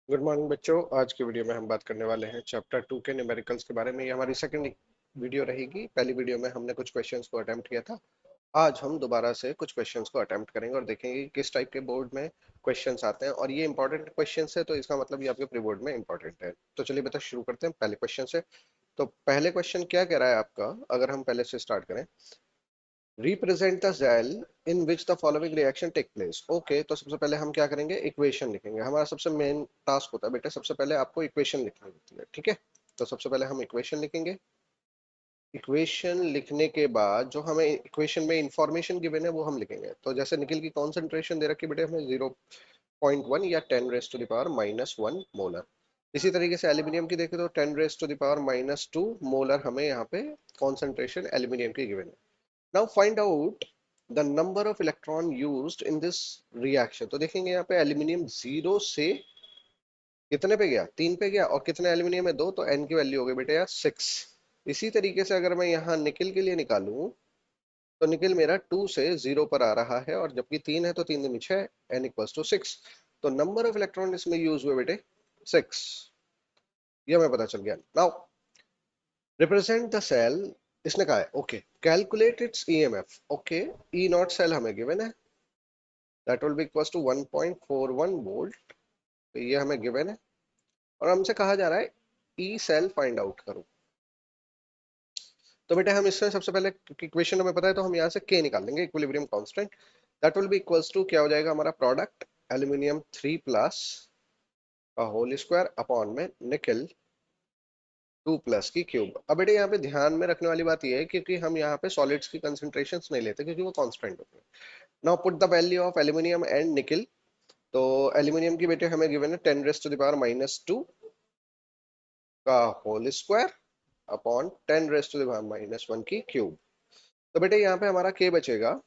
Good morning बच्चों। आज की वीडियो में हम बात करने वाले हैं चैप्टर 2 के न्यूमेरिकल्स के बारे में। ये हमारी सेकंड वीडियो रहेगी। पहली वीडियो में हमने कुछ क्वेश्चंस को अटेम्प्ट किया था। आज हम दोबारा से कुछ क्वेश्चंस को अटेम्प्ट करेंगे और देखेंगे कि किस टाइप के बोर्ड में क्वेश्चंस आते हैं। और ये इंपॉर्टेंट क्वेश्चंस है, तो इसका मतलब ये आपके प्री बोर्ड में इंपॉर्टेंट है। तो चलिए बेटा शुरू करते हैं पहले क्वेश्चन से। तो पहले क्वेश्चन क्या कह रहा है आपका, अगर हम पहले से स्टार्ट करें। Represent the cell in which the following reaction take place. Okay, तो सबसे पहले हम क्या करेंगे, इक्वेशन लिखेंगे। हमारा सबसे मेन टास्क होता है बेटा, सबसे पहले आपको इक्वेशन लिखनी होती है, ठीक है। तो सबसे पहले हम इक्वेशन लिखेंगे। इक्वेशन लिखने के बाद जो हमें इक्वेशन में इंफॉर्मेशन गिवन है वो हम लिखेंगे। तो जैसे निकल की कॉन्सेंट्रेशन दे रखी है बेटे हमें 0.1 या 10⁻⁻⁻1 मोलर। इसी तरीके से एल्यूमिनियम की देखें तो 10⁻⁻2 मोलर हमें यहाँ पे कॉन्सेंट्रेशन एल्यूमिनियम की गिवन है। Now find out the number of electron used in this reaction. तो देखेंगे यहाँ पे एल्यूमिनियम 0 से कितने पे गया, 3 पे गया। और कितने एल्यूमिनियम है, 2, तो एन की वैल्यू हो गई बेटे यार 6। इसी तरीके से अगर मैं यहाँ निकिल के लिए निकालूं तो निकिल मेरा 2 से 0 पर आ रहा है, और जबकि 3 है तो 3 दूनी 6, एन इक्वल्स टू 6। तो नंबर ऑफ इलेक्ट्रॉन इसमें यूज हुए बेटे 6। ये हमें पता चल गया। नाउ रिप्रेजेंट द सेल, इसने कहा है okay calculate its EMF. Okay, E not cell हमें गिवन है, that will be equals to 1.41 volt. तो ये हमें गिवन है और हमसे कहा जा रहा है ई सेल फाइंड आउट करो। तो बेटे हम इसमें सबसे पहले, क्योंकि इक्वेशन हमें पता है, तो हम यहाँ से के निकाल लेंगे, equilibrium constant. That will be equals to क्या हो जाएगा हमारा प्रोडक्ट, एल्यूमिनियम 3 प्लस का होल स्क्वायर अपॉन में निकल 2 प्लस की क्यूब। अब बेटे यहाँ पे ध्यान में रखने वाली बात यह है, क्योंकि हम यहाँ पे सॉलिड्स की कंसंट्रेशंस नहीं लेते क्योंकि वो कांस्टेंट होते हैं। Now put the value of aluminium and निकल। तो एल्यूमिनियम की बेटे हमें गिवन है 10⁻⁻2 का होल स्क्वायर अपॉन 10⁻⁻1 की क्यूब। तो बेटे यहाँ पे हमारा के बचेगा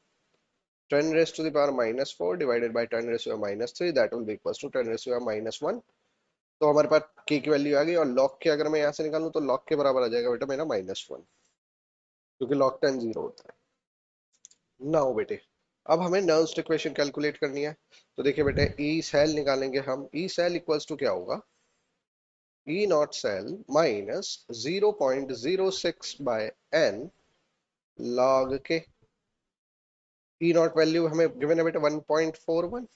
10⁻⁻4 divided by 10⁻⁻3, that will be equals to 10⁻⁻1। तो हमारे पास के की वैल्यू आ गई, और लॉग के अगर मैं यहाँ से निकालूं तो लॉग के बराबर आ जाएगा बेटा मेरा -1, क्योंकि लॉग 10 0 होता है। नाउ बेटे अब हमें नर्व्स इक्वेशन कैलकुलेट करनी है। तो देखिए बेटे ई सेल निकालेंगे हम। ई सेल इक्वल्स टू क्या होगा, E not cell minus 0.06 by N log K. E not value हमें गिवन है बेटा 1.41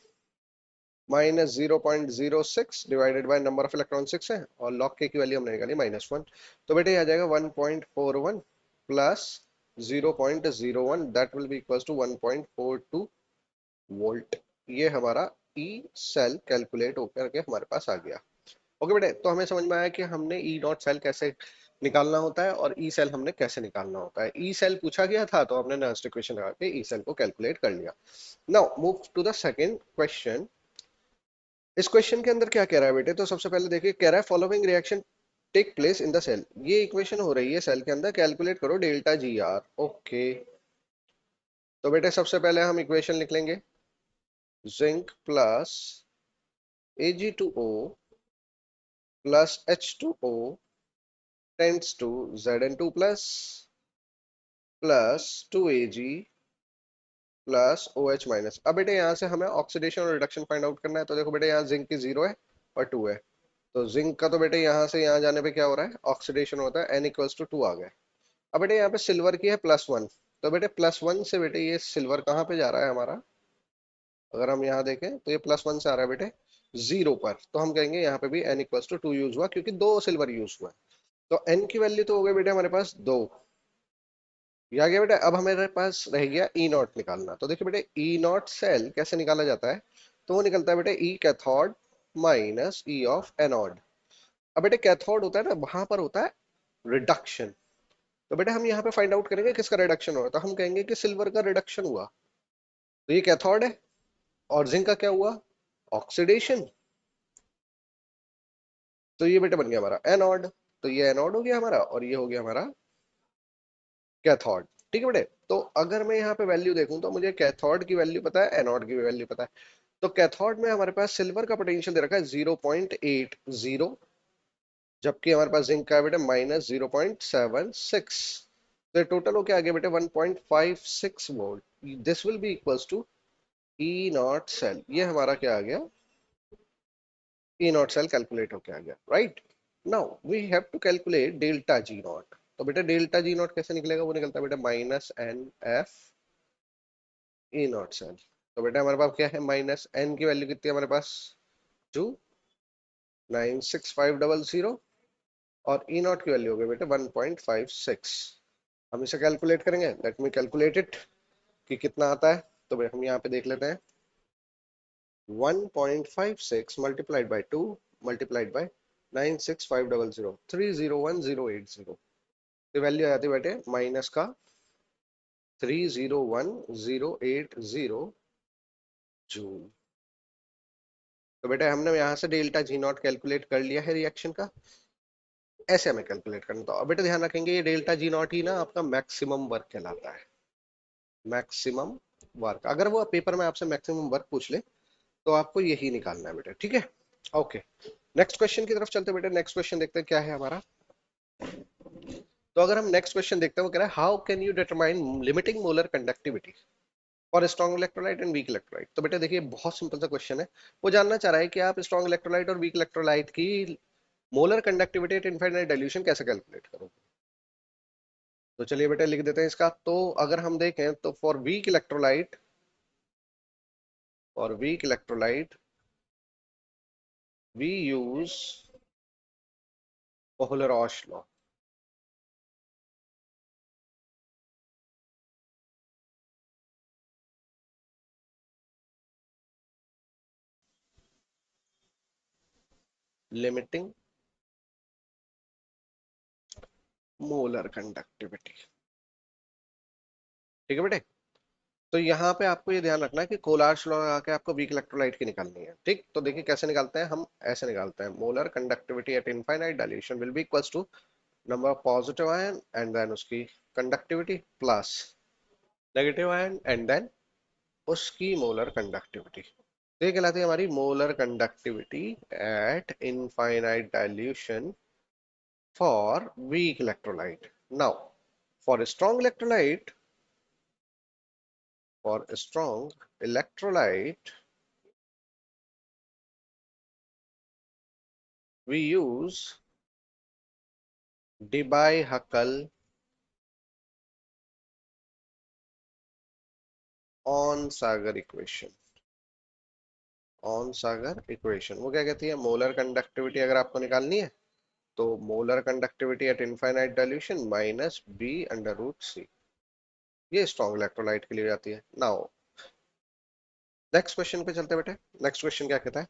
minus 0.06 divided by number of electron 6 है, और लॉग के की वैल्यू हमने निकाली -1। तो बेटे आ जाएगा 1.41 plus 0.01, that will be equals to 1.42 volt. ये हमारा ई सेल कैलकुलेट होकर के हमारे पास आ गया। ओके बेटे, तो हमें समझ में आया कि हमने ई नॉट सेल कैसे निकालना होता है और ई सेल हमने कैसे निकालना होता है। ई सेल पूछा गया था तो हमने नर्स्ट इक्वेशन लगा के ई सेल को कैलकुलेट कर लिया। Now move to the second question. इस क्वेश्चन के अंदर क्या कह रहा है बेटे, तो सबसे पहले देखिए कह रहा है following reaction take place in the cell. ये इक्वेशन हो रही है सेल के अंदर, कैलकुलेट करो डेल्टा जी आर। ओके, तो बेटे सबसे पहले हम इक्वेशन लिख लेंगे। Zinc plus Ag2O plus H2O tends to Zn2 plus 2Ag plus OH minus. अब बेटे यहाँ से हमें ऑक्सीडेशन और रिडक्शन फाइंड आउट करना है। तो देखो बेटे यहाँ जिंक की 0 है और 2 है। तो जिंक का तो बेटे यहाँ से यहाँ जाने पे क्या हो रहा है, ऑक्सीडेशन होता है, N=2 आ गया। अब बेटे यहाँ पे सिल्वर की है +1। तो बेटे +1 से बेटे ये सिल्वर कहाँ पे जा रहा है हमारा, अगर हम यहाँ देखें तो ये +1 से आ रहा है बेटे 0 पर। तो हम कहेंगे यहाँ पे भी N=2 यूज हुआ, क्योंकि 2 सिल्वर यूज हुआ है। तो N की वैल्यू तो हो गई बेटे हमारे पास 2। ये आ गया बेटा। अब हमारे पास रह गया ई नॉट निकालना। तो देखिए बेटे ई नॉट सेल कैसे निकाला जाता है, तो वो निकलता है बेटे ई cathode minus E of anode. अब बेटे कैथोड होता है ना, वहां पर होता है रिडक्शन। तो बेटे हम यहाँ पे फाइंड आउट करेंगे किसका रिडक्शन हुआ, तो हम कहेंगे कि सिल्वर का रिडक्शन हुआ। तो ये कैथोड है, और जिंक का क्या हुआ, ऑक्सीडेशन। तो ये बेटे बन गया हमारा एनोड। तो ये एनोड हो गया हमारा, और ये हो गया हमारा कैथोड। ठीक है बेटे। तो अगर मैं यहाँ पे वैल्यू देखूं तो मुझे कैथोड की वैल्यू पता है, एनोड की वैल्यू पता है। तो कैथोड में हमारे पास सिल्वर का पोटेंशियल दे रखा है 0.80, जबकि हमारे पास जिंक का है बेटे -0.76। तो टोटल हो क्या आ गया बेटे 1.56 volt. This will be equals to E not cell. ये हमारा क्या आ गया, ई नॉट सेल कैलकुलेट होके आ गया, right. Now we have to calculate delta G not. तो बेटा डेल्टा जी नॉट कैसे निकलेगा, वो निकलता है बेटा minus n F E not cell. तो बेटा हमारे पास क्या है, माइनस एन की वैल्यू कितनी है हमारे पास, 296,500, और ई नॉट की वैल्यू हो गई बेटा 1.56। हम इसे कैलकुलेट करेंगे, लेट मी कैलकुलेट इट कि कितना आता है। तो भाई हम यहाँ पे देख लेते हैं, 1.56 मल्टीप्लाइड बाई 2 मल्टीप्लाइड बाई 96,500, 301,080। तो वैल्यू आ जाती है बेटे माइनस का 301,080 जूल। तो बेटा हमने यहाँ से डेल्टा जी नॉट कैलकुलेट कर लिया है रिएक्शन का। ऐसे हमें कैलकुलेट करना था। और बेटा ध्यान रखेंगे ये डेल्टा जी नॉट ही ना आपका मैक्सिमम वर्क कहलाता है, मैक्सिमम वर्क। अगर वो पेपर में आपसे मैक्सिमम वर्क पूछ ले तो आपको यही निकालना है बेटा, ठीक है। ओके, नेक्स्ट क्वेश्चन की तरफ चलते हैं बेटा। नेक्स्ट क्वेश्चन देखते हैं क्या है हमारा। तो अगर हम नेक्स्ट क्वेश्चन देखते हैं, वो कह रहा है how can you determine limiting molar conductivity for strong electrolyte and weak electrolyte. तो बेटा देखिए बहुत सिंपल सा क्वेश्चन है। वो जानना चाह रहा है कि आप स्ट्रॉन्ग इलेक्ट्रोलाइट और वीक इलेक्ट्रोलाइट की molar conductivity at infinite dilution कैसे कैलकुलेट करोगे। तो चलिए बेटा लिख देते हैं इसका। तो अगर हम देखें तो for weak electrolyte we use Kohlrausch law. Limiting molar conductivity, ठीक है बेटे। तो यहाँ पे आपको ये ध्यान रखना है कि कोलार्स लॉ लगा के आपको वीक इलेक्ट्रोलाइट की निकालनी है, ठीक। तो देखिए कैसे निकालते हैं हम, ऐसे निकालते हैं, molar conductivity at infinite dilution will be equals to number of positive ion and then उसकी conductivity plus negative ion and then उसकी मोलर कंडक्टिविटी। तो ये कहलाती है हमारी molar conductivity at infinite dilution for weak electrolyte. Now for strong electrolyte, for a strong electrolyte we use Debye-Huckel Onsager equation। Onsager equation वो क्या कहती है, मोलर कंडक्टिविटी अगर आपको निकालनी है तो molar conductivity at infinite dilution minus B under root C, ये स्ट्रॉन्ग इलेक्ट्रोलाइट के लिए जाती है। नाउ नेक्स्ट क्वेश्चन पे चलते हैं बेटे। नेक्स्ट क्वेश्चन क्या कहता है,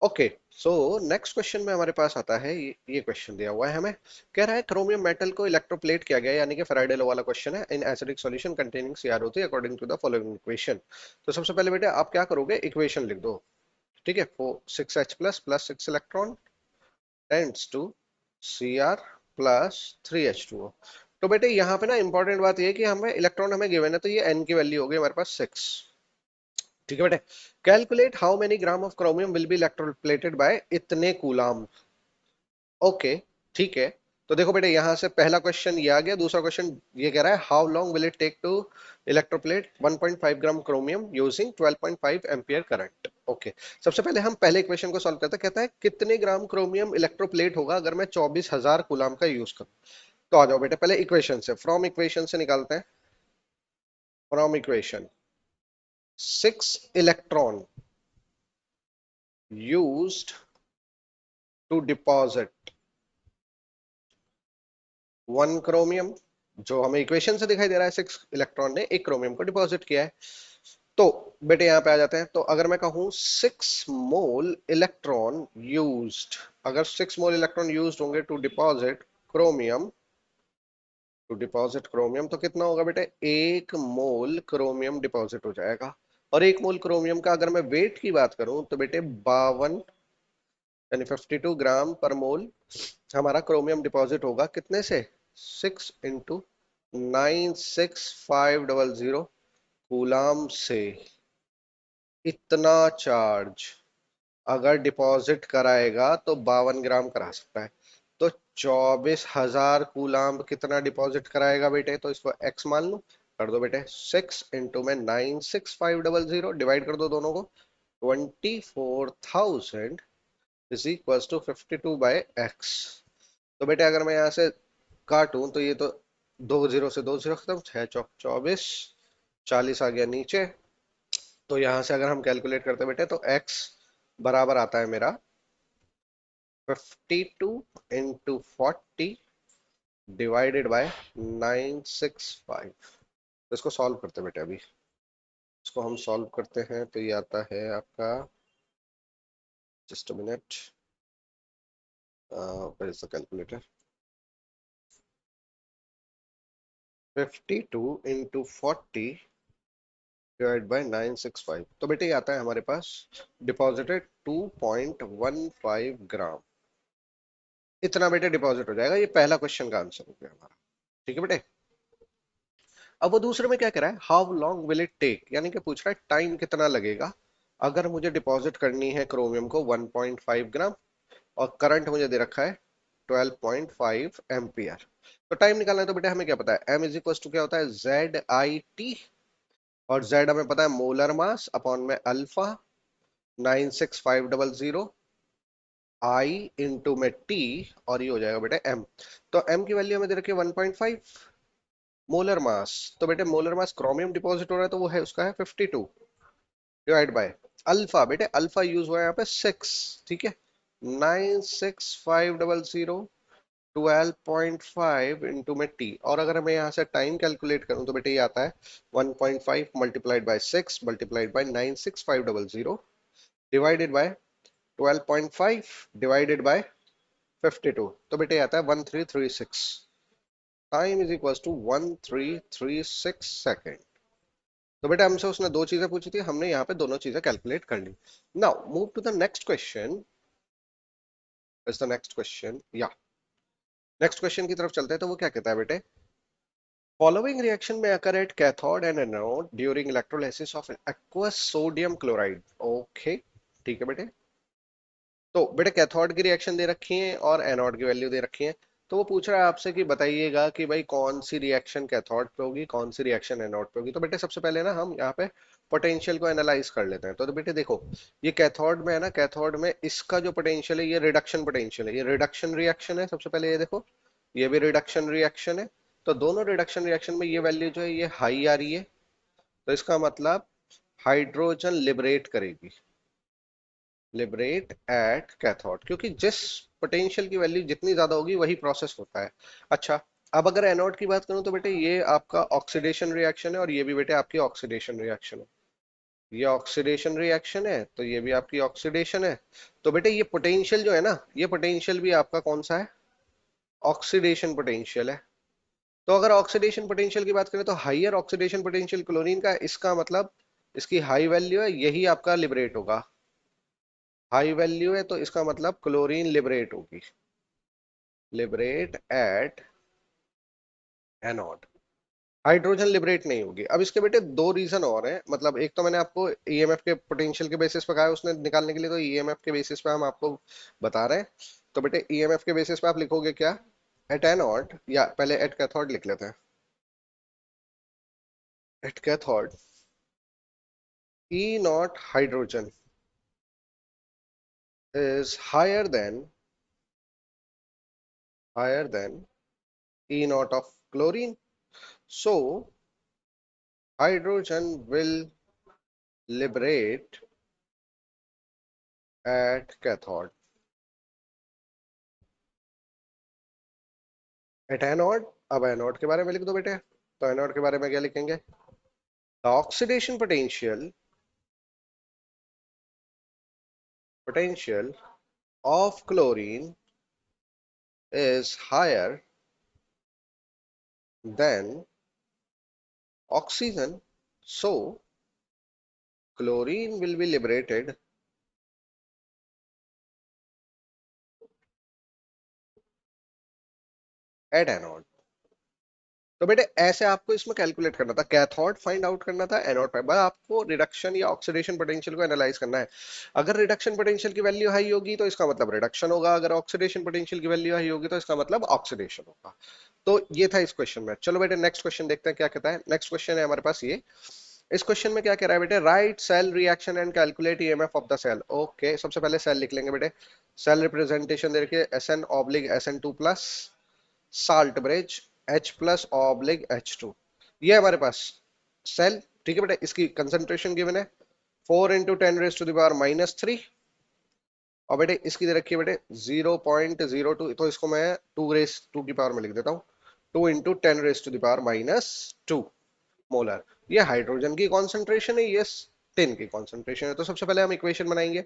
ओके सो नेक्स्ट क्वेश्चन में हमारे पास आता है, ये क्वेश्चन दिया हुआ है हमें। कह रहा है क्रोमियम मेटल को इलेक्ट्रोप्लेट किया गया, यानी कि फैराडे लॉ वाला क्वेश्चन है, in acidic solution containing CrO3 according to the following equation. तो सबसे पहले बेटे आप क्या करोगे, इक्वेशन लिख दो, ठीक है। 6H plus 6 electron tends to Cr plus 3H2O। तो बेटे यहाँ पे ना इंपॉर्टेंट बात ये है कि हमें इलेक्ट्रॉन हमें गिवन है, तो ये n की वैल्यू हो गई हमारे पास 6, ठीक है बेटे। Calculate how many gram of chromium will be electroplated by इतने कूलाम। ओके, ठीक है। तो देखो बेटे यहाँ से पहला क्वेश्चन ये आ गया। दूसरा क्वेश्चन ये कह रहा है how long will it take to electroplate 1.5 gram chromium using 12.5 ampere current. Okay, सबसे पहले हम पहले इक्वेशन को सॉल्व करते हैं। कहता है कितने ग्राम क्रोमियम इलेक्ट्रोप्लेट होगा अगर मैं 24,000 कूलाम का यूज करूं। तो आ जाओ बेटे पहले इक्वेशन से, फ्रॉम इक्वेशन से निकालते हैं। From equation 6 electron used to deposit 1 chromium, जो हमें इक्वेशन से दिखाई दे रहा है 6 इलेक्ट्रॉन ने एक क्रोमियम को डिपॉजिट किया है। तो बेटे यहां पे आ जाते हैं। तो अगर मैं कहूं 6 मोल इलेक्ट्रॉन यूज्ड, अगर 6 मोल इलेक्ट्रॉन यूज्ड होंगे क्रोमियम टू डिपॉजिट क्रोमियम, तो कितना होगा बेटे, 1 मोल क्रोमियम डिपॉजिट हो जाएगा। और 1 मोल क्रोमियम का अगर मैं वेट की बात करूं तो बेटे 52 यानी 52 ग्राम पर मोल हमारा क्रोमियम डिपॉजिट होगा, कितने से, 6 इंटू 96500 कूलाम से। इतना चार्ज अगर डिपॉजिट कराएगा तो 52 ग्राम करा सकता है। तो 24,000 कूलाम कितना डिपॉजिट कराएगा बेटे, तो इसको x मान लो, कर दो बेटे 6 इंटू में 96500, डिवाइड कर दो दोनों को, 24,000 इज इक्वल टू 52/x। तो बेटे अगर मैं यहाँ से काटूं तो ये तो दो जीरो से दो जीरो खत्म, 6 चौक 24, 40 आ गया नीचे। तो यहाँ से अगर हम कैलकुलेट करते बेटे तो x बराबर आता है मेरा 52 × 40 डिवाइडेड बाय 965। तो इसको सॉल्व करते बेटे, अभी इसको हम सॉल्व करते हैं तो ये आता है आपका, just a minute, where is the calculator. 52 × 40 divide by 965। तो बेटे ये आता है हमारे पास डिपॉजिटेड 2.15 ग्राम। इतना बेटे डिपॉजिट हो जाएगा। ये पहला क्वेश्चन का आंसर हो गया हमारा। ठीक है बेटे। अब वो दूसरे में क्या कह रहा है, how long will it take, यानी कि पूछ रहा है टाइम कितना लगेगा अगर मुझे डिपॉजिट करनी है क्रोमियम को 1.5 ग्राम, और करंट मुझे दे रखा है 12.5 एम्पियर। तो टाइम निकालना है तो बेटा हमें क्या पता है, m इज इक्वल टू क्या होता है, ZIT, और Z हमें पता है मोलर मास अपॉन में अल्फा 96500 I इंटू में T, और ये हो जाएगा बेटा M। तो M की वैल्यू हमें दे रखी है 1.5 मोलर मास। तो बेटे मोलर मास क्रोमियम डिपॉजिट हो रहा है तो वो है उसका है 52 डिवाइड बाय अल्फा। बेटे अल्फा यूज हुआ है यहाँ पे 6, ठीक है, 96500 12.5 इंटू में टी। और अगर मैं यहाँ से टाइम कैलकुलेट करूँ तो बेटे ये आता है 1.5 multiplied by 6 multiplied by 96500 divided by 12.5 divided by 52। तो बेटे आता है 1336। Time is equal to 1336 second. तो बेटा हमसे उसने दो चीजें पूछी थी, हमने यहाँ पे दोनों चीजें कैलकुलेट कर ली। Now move to the next question. Is the next question, या नेक्स्ट क्वेश्चन की तरफ चलते हैं। तो वो क्या कहता है बेटे, फॉलोइंग रिएक्शन में occur at cathode and anode during electrolysis of aqueous sodium chloride. Okay, ठीक है बेटे। तो बेटे कैथोड की रिएक्शन दे रखी है और एनोड की वैल्यू दे रखी है। तो वो पूछ रहा है आपसे कि बताइएगा कि भाई कौन सी रिएक्शन कैथोड पे होगी, कौन सी रिएक्शन एनोड पे होगी। तो बेटे सबसे पहले ना हम यहाँ पे पोटेंशियल को एनालाइज कर लेते हैं। तो बेटे देखो, ये कैथोड में है ना, कैथोड में इसका जो पोटेंशियल है ये रिडक्शन पोटेंशियल है, ये रिडक्शन रिएक्शन है। सबसे पहले ये देखो, ये भी रिडक्शन रिएक्शन है। तो दोनों रिडक्शन रिएक्शन में ये वैल्यू जो है ये हाई आ रही है। तो इसका मतलब हाइड्रोजन लिबरेट करेगी, लिबरेट एट कैथोड, क्योंकि जिस पोटेंशियल की वैल्यू जितनी ज्यादा होगी वही प्रोसेस होता है। अच्छा, अब अगर एनोड की बात करूं तो बेटे ये आपका ऑक्सीडेशन रिएक्शन है, और ये भी बेटे आपकी ऑक्सीडेशन रिएक्शन है। ये ऑक्सीडेशन रिएक्शन है तो ये भी आपकी ऑक्सीडेशन है। तो बेटे ये पोटेंशियल जो है ना, ये पोटेंशियल भी आपका कौन सा है, ऑक्सीडेशन पोटेंशियल है। तो अगर ऑक्सीडेशन पोटेंशियल की बात करें तो हाइयर ऑक्सीडेशन पोटेंशियल क्लोरीन का, इसका मतलब इसकी हाई वैल्यू है, यही आपका लिबरेट होगा। हाई वैल्यू है तो इसका मतलब क्लोरीन लिबरेट होगी, liberate at anode. Hydrogen liberate नहीं होगी। अब इसके बेटे दो रीजन और हैं, मतलब एक तो मैंने आपको ईएमएफ के पोटेंशियल के बेसिस पे कहा है उसने निकालने के लिए, तो ईएमएफ के बेसिस पे हम आपको बता रहे हैं। तो बेटे ईएमएफ के बेसिस पे आप लिखोगे क्या, एट एनोड, या पहले एट कैथोड लिख लेते हैं। At cathode E not hydrogen is higher than E naught of chlorine. So hydrogen will liberate at cathode. At anode, अब एनोड के बारे में लिख दो बेटे। तो एनोड के बारे में क्या लिखेंगे, the oxidation potential of chlorine is higher than oxygen, so chlorine will be liberated at anode। तो बेटे ऐसे आपको इसमें कैलकुलेट करना था, कैथोड फाइंड आउट करना था, एनोड फाइंड, बस आपको रिडक्शन या ऑक्सीडेशन पोटेंशियल को एनालाइज करना है। अगर रिडक्शन पोटेंशियल की वैल्यू हाई होगी तो इसका मतलब रिडक्शन होगा, अगर ऑक्सीडेशन पोटेंशियल की वैल्यू हाई होगी तो इसका मतलब ऑक्सीडेशन होगा। तो ये था इस क्वेश्चन में। चलो बेटे नेक्स्ट क्वेश्चन देखते हैं क्या कहता है। नेक्स्ट क्वेश्चन है हमारे पास ये, इस क्वेश्चन में क्या कह रहा है बेटे, write cell reaction and calculate EMF of the cell. Okay, सबसे पहले सेल लिख लेंगे बेटे। सेल रिप्रेजेंटेशन देखिए SN/SN2 plus salt bridge H plus oblique H2, ये हमारे पास सेल। ठीक है बेटे, इसकी कंसंट्रेशन गिवन है 4 × 10⁻³ और बेटे इसकी दे रखी है बेटे 0.02, तो इसको मैं 2 की पावर में लिख देता हूँ, 2 × 10⁻⁻² मोलर। ये हाइड्रोजन की कॉन्सेंट्रेशन है, ये टिन की कॉन्सेंट्रेशन है। तो सबसे पहले हम इक्वेशन बनाएंगे।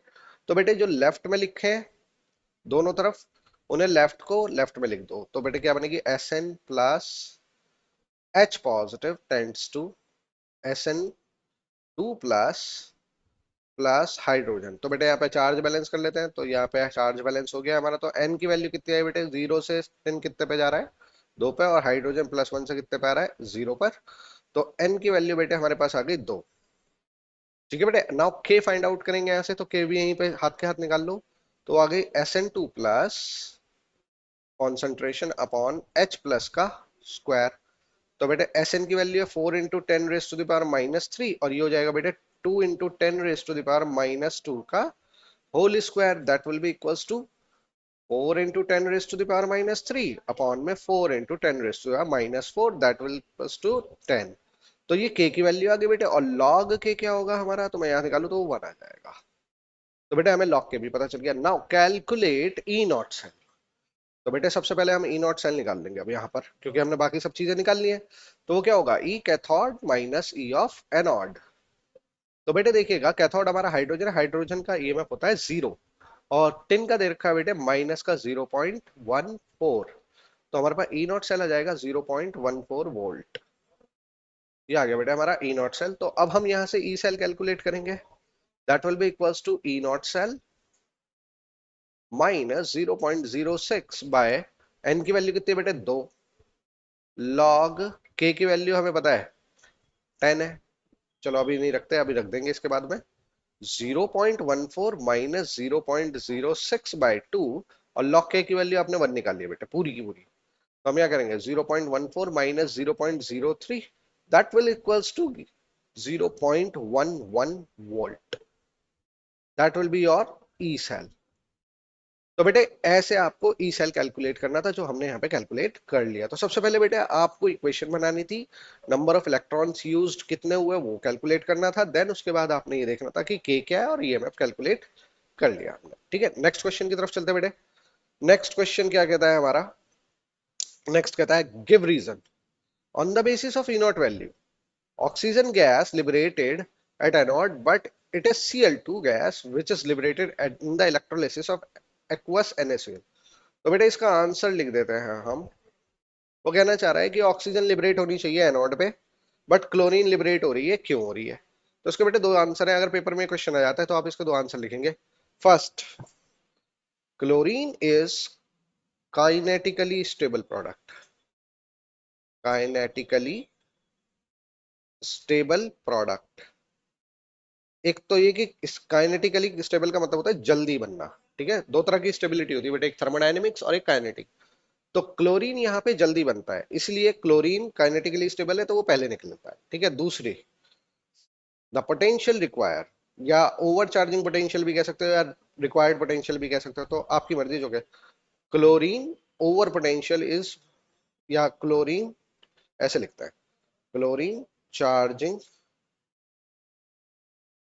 तो बेटे जो लेफ्ट में लिखे हैं दोनों तरफ, उन्हें लेफ्ट को लेफ्ट में लिख दो। तो बेटे क्या बनेगी, Sn plus H positive tends to SN2 plus plus hydrogen. तो बेटे यहाँ पे चार्ज बैलेंस कर लेते हैं। तो यहाँ पे चार्ज बैलेंस हो गया हमारा। तो N की वैल्यू कितनी आई बेटे, 0 से 10 कितने पे जा रहा है, 2 पे, और हाइड्रोजन +1 से कितने पे आ रहा है, 0 पर। तो N की वैल्यू बेटे हमारे पास आ गई 2। ठीक है बेटे, नाउ K फाइंड आउट करेंगे यहाँ से। तो K भी यहीं पे हाथ के हाथ निकाल लो। तो आ गई SN2 plus concentration upon H plus का स्क्वायर। तो बेटे Sn की वैल्यू है 4 × 10⁻³ और ये हो जाएगा बेटे 2 × 10⁻² का whole square, that will be equals to 4 × 10⁻³ upon में 4 × 10⁻⁻4, दैट विल इक्वल्स टू 10। तो ये K की वैल्यू आ गई बेटे, और log K क्या होगा हमारा, तो मैं यहाँ निकालू तो वो 1 आ जाएगा। तो बेटे हमें log K भी पता चल गया। Now calculate E not cell. तो बेटे सबसे पहले हम ई नॉट सेल निकाल लेंगे अब यहाँ पर, क्योंकि हमने बाकी सब चीजें निकाल ली है। तो वो क्या होगा, ई cathode minus E of anode. तो बेटे देखिएगा, कैथोड हमारा हाइड्रोजन, हाइड्रोजन का ईएमएफ होता है 0, और टिन का दे रखा है बेटे माइनस का 0.14। तो हमारे पास ई नॉट सेल आ जाएगा 0.14 वोल्ट। ये आ गया बेटे हमारा ई नॉट सेल। तो अब हम यहाँ से ई सेल कैलकुलेट करेंगे, that will be equals to E not cell minus 0.06 by n की वैल्यू कितनी है बेटे, 2, लॉग के की वैल्यू हमें पता है 10 है। चलो अभी नहीं रखते, अभी रख देंगे इसके बाद में। 0.14 माइनस 0.06/2, और लॉग के की वैल्यू आपने 1 निकाली है बेटे पूरी की पूरी। तो हम क्या करेंगे, 0.14 minus 0.03, that will equals to 0.11 volt, that will be your E cell. तो बेटे ऐसे आपको ई सेल कैलकुलेट करना था, जो हमने यहाँ पे कैलकुलेट कर लिया। तो सबसे पहले बेटे आपको इक्वेशन बनानी थी, नंबर ऑफ इलेक्ट्रॉन्स यूज्ड कितने हुए वो कैलकुलेट करना था, देन उसके बाद आपने ये देखना था कि के क्या है, और ईएमएफ कैलकुलेट कर लिया हमने। ठीक है, नेक्स्ट क्वेश्चन की तरफ चलते बेटे। नेक्स्ट क्वेश्चन क्या कहता है हमारा, नेक्स्ट कहता है give reason on the basis of E not value oxygen gas liberated at anode, but it is Cl2 gas which is liberated in the electrolysis of aqueous NaCl। तो बेटा इसका answer लिख देते हैं हम। वो कहना चाह रहा है कि ऑक्सीजन लिबरेट होनी चाहिए एनोड पे, बट क्लोरीन लिबरेट हो रही है, क्यों हो रही है। तो इसके बेटे दो आंसर है, अगर पेपर में क्वेश्चन आ जाता है तो आप इसके दो आंसर लिखेंगे। First, chlorine is kinetically stable product, kinetically stable product. एक तो ये कि काइनेटिकली स्टेबल का मतलब होता है जल्दी बनना। ठीक है, दो तरह की स्टेबिलिटी होती है बेटे, एक थर्मोडायनेमिक्स और एक काइनेटिक। तो क्लोरीन यहाँ पे जल्दी बनता है, इसलिए क्लोरीन काइनेटिकली स्टेबल है, तो वो पहले निकलता है। ठीक है, दूसरी, द पोटेंशियल रिक्वायर, या ओवर चार्जिंग पोटेंशियल भी कह सकते हो, या रिक्वायर्ड पोटेंशियल भी कह सकते हो, तो आपकी मर्जी जो है। क्लोरीन ओवर पोटेंशियल इज, या क्लोरीन ऐसे लिखता है, chlorine charging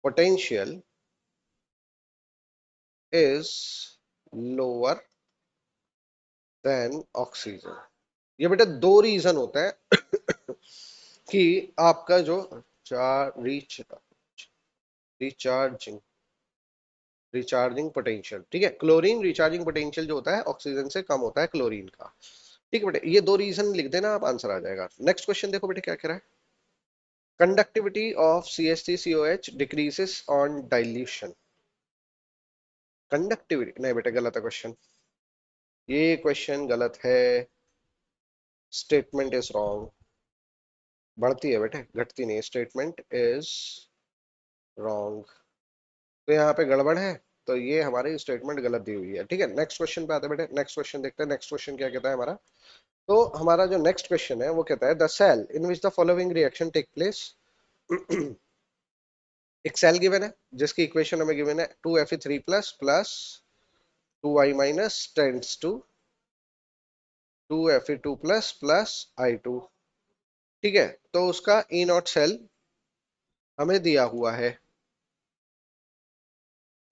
potential is lower than oxygen. ये बेटा दो रीजन होता है कि आपका जो रिचार्जिंग रिचार्जिंग पोटेंशियल, ठीक है, क्लोरीन रिचार्जिंग पोटेंशियल जो होता है ऑक्सीजन से कम होता है क्लोरीन का। ठीक है बेटे, ये दो रीजन लिख देना, आप आंसर आ जाएगा। नेक्स्ट क्वेश्चन देखो बेटे क्या कह रहा है, conductivity of CH3COH decreases on dilution. Conductivity नहीं बेटे, गलत है क्वेश्चन, ये क्वेश्चन गलत है, स्टेटमेंट इज रॉन्ग। बढ़ती है बेटे, घटती नहीं, स्टेटमेंट इज रॉन्ग। तो यहाँ पे गड़बड़ है, तो ये हमारी स्टेटमेंट गलत दी हुई है। ठीक है, नेक्स्ट क्वेश्चन पे आते हैं बेटे। नेक्स्ट क्वेश्चन देखते हैं, नेक्स्ट क्वेश्चन क्या कहता है हमारा। तो हमारा जो नेक्स्ट क्वेश्चन है वो कहता है the cell in which the following reaction take place, एक सेल गिवन है जिसकी इक्वेशन हमें गिवन है 2Fe3 plus plus 2i minus tends to 2Fe2 plus plus i2। ठीक है, तो उसका ई नॉट सेल हमें दिया हुआ है।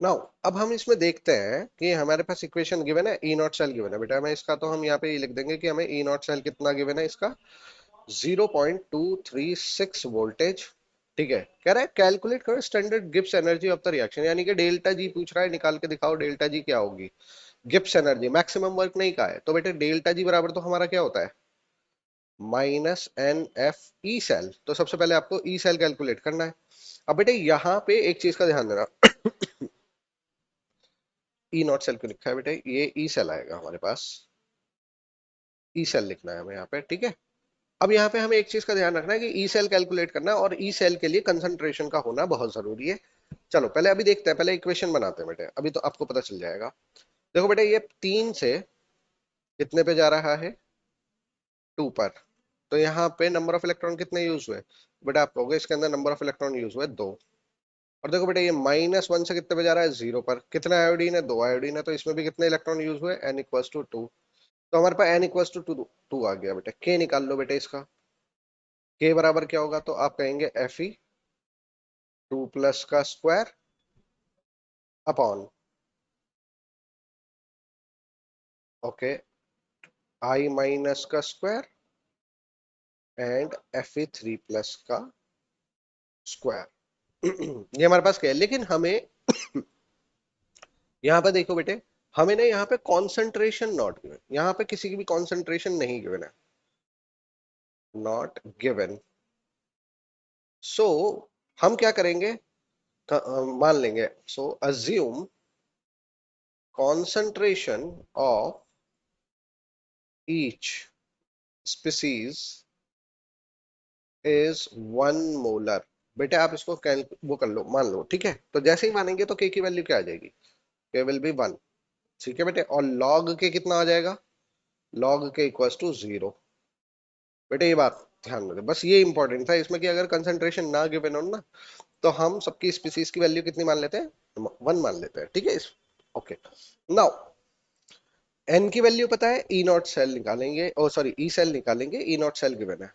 नाउ अब हम इसमें देखते हैं कि हमारे पास इक्वेशन गिवन है, ई नॉट सेल गिवन है। बेटा हमें इसका तो हम यहाँ पे लिख देंगे कि हमें ई नॉट सेल कितना गिवन है, इसका 0.236 वोल्टेज। ठीक है, कह रहा है कैलकुलेट करो standard Gibbs energy of the reaction, यानी कि डेल्टा जी पूछ रहा है, निकाल के दिखाओ डेल्टा जी क्या होगी। गिब्स एनर्जी मैक्सिमम वर्क नहीं कहा है, तो बेटे डेल्टा जी बराबर तो हमारा क्या होता है, minus n F E cell. तो सबसे पहले आपको ई सेल कैलकुलेट करना है। अब बेटे यहाँ पे एक चीज का ध्यान देना, ई नॉट सेल क्यों लिखा है बेटे, ये ई सेल आएगा हमारे पास, ई सेल लिखना है हमें यहाँ पे। ठीक है, अब यहाँ पे हमें एक चीज का ध्यान रखना है कि ई सेल कैलकुलेट करना है और ई सेल के लिए कंसंट्रेशन का होना बहुत जरूरी है। चलो पहले अभी देखते हैं, पहले इक्वेशन बनाते हैं बेटे, अभी तो आपको पता चल जाएगा। देखो बेटे ये 3 से कितने पे जा रहा है, 2 पर। तो यहाँ पे नंबर ऑफ इलेक्ट्रॉन कितने यूज हुए, बेटा आप कहोगे इसके अंदर नंबर ऑफ इलेक्ट्रॉन यूज हुए 2। और देखो बेटा ये -1 से कितने पे जा रहा है, 0 पर। कितना आयोडीन है, 2 आयोडीन है, तो इसमें भी कितने इलेक्ट्रॉन यूज हुए, n इक्वल्स टू 2। तो हमारे पास n इक्वल्स टू 2 आ गया बेटा। k निकाल लो बेटे इसका, k बराबर क्या होगा, तो आप कहेंगे Fe2 प्लस का square upon, okay, I minus का स्क्वायर एंड Fe3 प्लस का स्क्वायर। ये हमारे पास क्या है, लेकिन हमें यहाँ पे देखो बेटे, हमें ना यहाँ पे कॉन्सेंट्रेशन नॉट गिवन, यहाँ पे किसी की भी कॉन्सेंट्रेशन नहीं गिवन है, नॉट गिवन। सो हम क्या करेंगे, मान लेंगे, so assume concentration of each species is 1 molar. बेटे आप इसको वो कर लो, मान लो। ठीक है, तो जैसे ही मानेंगे तो के की वैल्यू क्या आ जाएगी, के विल बी 1। ठीक है बेटे, और लॉग के कितना आ जाएगा, लॉग के इक्वल्स टू 0। बेटे ये बात ध्यान में दे, बस ये इंपॉर्टेंट था इसमें कि अगर कंसंट्रेशन ना गिवन हो ना, तो हम सबकी स्पीसीज की वैल्यू कितनी मान लेते हैं, 1 मान लेते हैं। ठीक है, ओके। नाउ एन की वैल्यू पता है, ई नॉट सेल निकालेंगे, ओ सॉरी ई सेल निकालेंगे, ई नॉट सेल गिवन है।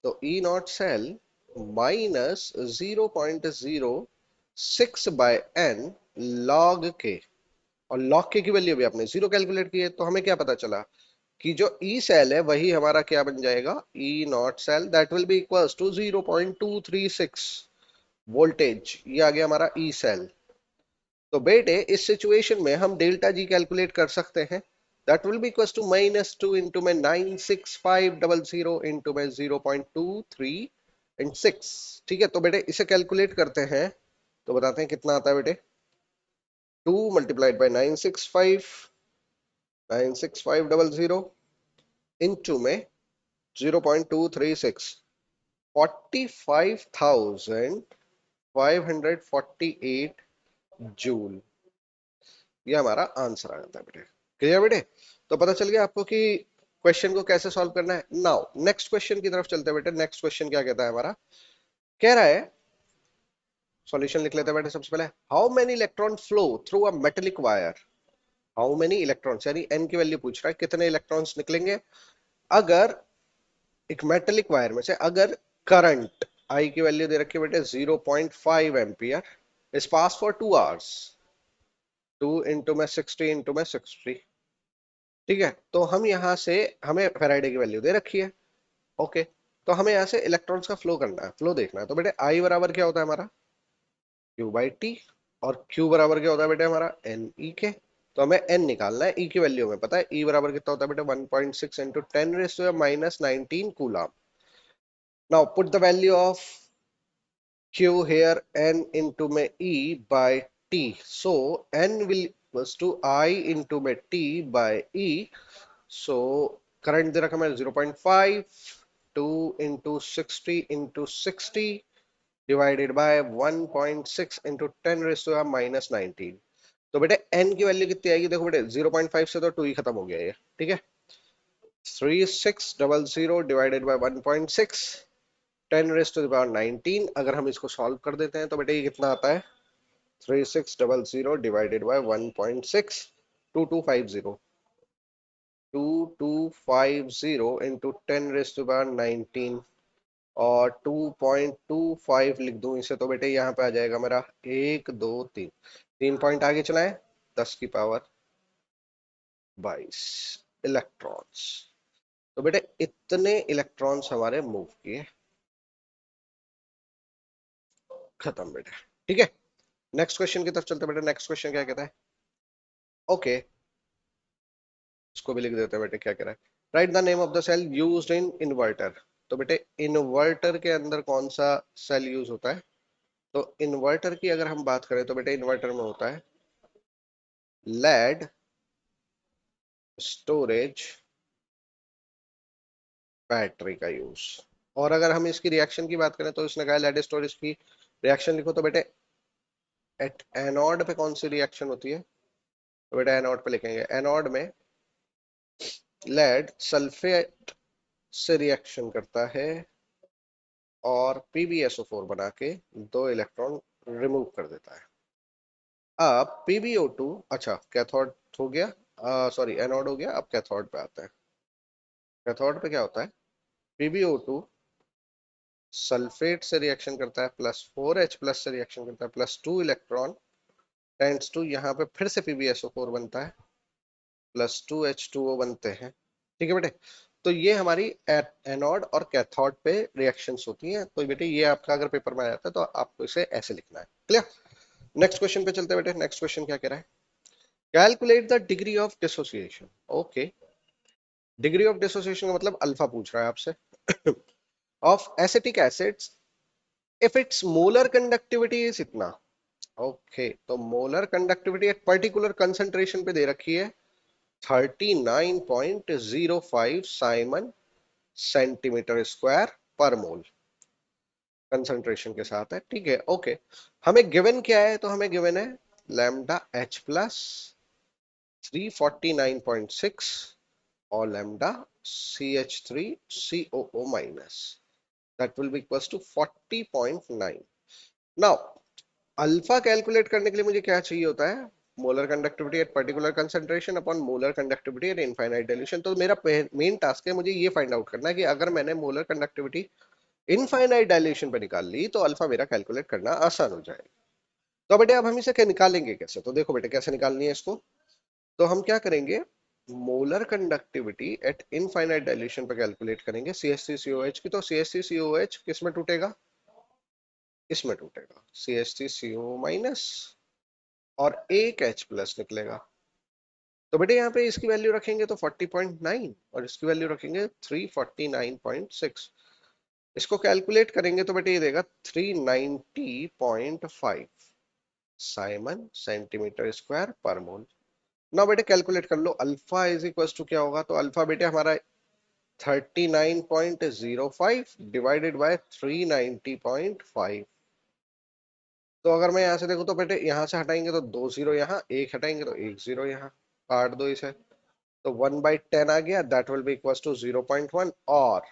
तो E not cell minus 0.06 by N log K, और लॉग के की वैल्यू भी आपने 0 कैलकुलेट की है, तो हमें क्या पता चला कि जो ई सेल है वही हमारा क्या बन जाएगा, E not cell that will be equals to 0.236 voltage. ये आ गया हमारा ई सेल। तो बेटे इस सिचुएशन में हम डेल्टा जी कैलकुलेट कर सकते हैं, that will be equals to -2 into में 96500 इंटू में 0.23 एंड 6। ठीक है, तो बेटे इसे कैलकुलेट करते हैं, तो बताते हैं कितना आता है बेटे, 2 मल्टीप्लाइड बाई 96500 इंटू में 0.236, 45,548 जूल। ये हमारा आंसर आ जाता है बेटे। क्लियर बेटे, तो पता चल गया आपको कि क्वेश्चन को कैसे सॉल्व करना है। नाउ नेक्स्ट क्वेश्चन की तरफ चलते हैं बेटे। नेक्स्ट क्वेश्चन क्या कहता है हमारा, कह रहा है, सॉल्यूशन लिख लेते हैं बेटे सबसे पहले। How many electron flow through a metallic wire, how many electrons, यानी एन की वैल्यू पूछ रहा है कितने इलेक्ट्रॉन्स निकलेंगे अगर एक मेटेलिक वायर में से, अगर करंट आई की वैल्यू दे रखी है बेटे 0.5 ampere is pass for 2 hours, 2 into में 60 इंटू में 60। ठीक है, तो हम यहाँ से, हमें फैराडे की वैल्यू दे रखी है, ओके। तो हमें यहाँ से इलेक्ट्रॉन्स का फ्लो करना है, फ्लो देखना है। तो बेटे आई बराबर क्या होता है हमारा, क्यू बाई टी, और क्यू बराबर क्या होता है बेटे हमारा, एन ई के। तो हमें एन निकालना है, ई की वैल्यू हमें पता है, ई बराबर कितना होता है बेटे 1.6 into 10⁻⁻19 coulomb. Now put the value of Q here n into में E by T. So n will equals to I into में T by E. So current दे रखा है 0.5, 2 into 60 into 60 divided by 1.6 into 10 raised to minus 19। तो बेटे n की value कितनी आएगी, देखो बेटे 0.5 से तो 2 ही खत्म हो गया ये। ठीक है, 3600 divided by 1.6, 10 raise to the power 19। अगर हम इसको सॉल्व कर देते हैं तो बेटे ये कितना आता है, 3600 divided by 1.6, 2250, 2250 into 10 raise to power 19 और 2.25 लिख दूं इसे तो बेटे यहाँ पे आ जाएगा मेरा 1 2 3, 3 पॉइंट आगे चलाएं, 10 की पावर 22 इलेक्ट्रॉन्स। तो बेटे इतने इलेक्ट्रॉन्स हमारे मूव किए, खत्म बेटे। ठीक है, नेक्स्ट क्वेश्चन की तरफ चलते बेटे। नेक्स्ट क्वेश्चन क्या कहता है, ओके इसको भी लिख देते हैं बेटे। क्या कह रहा है, write the name of the cell used in inverter. तो बेटे इन्वर्टर के अंदर कौन सा सेल यूज होता है, तो इन्वर्टर की अगर हम बात करें तो बेटे इन्वर्टर में होता है लेड स्टोरेज बैटरी का यूज। और अगर हम इसकी रिएक्शन की बात करें तो इसने कहा लेड स्टोरेज की रिएक्शन लिखो, तो बेटे एट एनोड पे कौन सी रिएक्शन होती है, तो बेटा एनोड पे लिखेंगे, एनोड में लेड सल्फेट से रिएक्शन करता है और PbSO4 बना के 2 इलेक्ट्रॉन रिमूव कर देता है। अब PbO2, अच्छा कैथोड हो गया, सॉरी एनोड हो गया, अब कैथोड पे आता है। कैथोड पे क्या होता है, PbO2 सल्फेट से रिएक्शन करता है, +4H प्लस से रिएक्शन करता है, +2 इलेक्ट्रॉन टेंड्स टू, यहाँ पे फिर से PbSO4 बनता है, +2H2O बनते हैं। ठीक है बेटे, तो ये हमारी एनोड और कैथोड पे रिएक्शंस होती हैं। तो बेटे ये आपका अगर पेपर में आ जाता है तो आपको इसे ऐसे लिखना है। क्लियर, नेक्स्ट क्वेश्चन पे चलते हैं बेटे। नेक्स्ट क्वेश्चन क्या कह रहा है, calculate the degree of dissociation. Okay, degree of dissociation का मतलब अल्फा पूछ रहा है आपसे of acetic acids if it's molar conductivity is इतना। ओके, तो मोलर कंडक्टिविटी एक पर्टिकुलर कंसंट्रेशन पे दे रखी है 39.05 साइमन सेंटीमीटर स्क्वायर पर मोल कंसंट्रेशन के साथ है। ठीक है, ओके, हमें गिवन क्या है, तो हमें गिवन है लैम्डा H प्लस 349.6 और lambda CH3COO minus, that will be equals to 40.9। Now alpha calculate करने के लिए मुझे क्या चाहिए होता है, molar conductivity at particular concentration upon molar conductivity at infinite dilution. तो मेरा मेन टास्क है मुझे ये फाइंड आउट करना है कि अगर मैंने मोलर कंडक्टिविटी इनफाइनाइट डाइल्यूशन पे निकाल ली तो अल्फा मेरा कैलकुलेट करना आसान हो जाएगा। तो बेटे अब हम इसे निकालेंगे कैसे, तो देखो बेटे कैसे निकालनी है इसको। तो हम क्या करेंगे, molar conductivity at infinite dilution पे कैलकुलेट करेंगे CH3COH की। तो CH3COH किस में टूटेगा, इसमें टूटेगा, CH3CO माइनस और एक H प्लस निकलेगा। तो बेटे यहाँ पे इसकी वैल्यू रखेंगे तो 40.9 और इसकी वैल्यू रखेंगे 349.6। इसको कैलकुलेट करेंगे तो बेटे ये देगा 390.5 साइमन सेंटीमीटर स्क्वायर पर मोल। ना बेटे कैलकुलेट कर लो, अल्फा इज इक्वल टू क्या होगा, तो अल्फा बेटे हमारा 39.05 डिवाइडेड बाय 390.5। तो अगर मैं यहाँ से देखूँ तो बेटे यहाँ से हटाएंगे तो 2 जीरो यहाँ, एक हटाएंगे तो 1 जीरो यहाँ, काट दो इसे, तो 1/10 आ गया, that will be equal to 0.1 और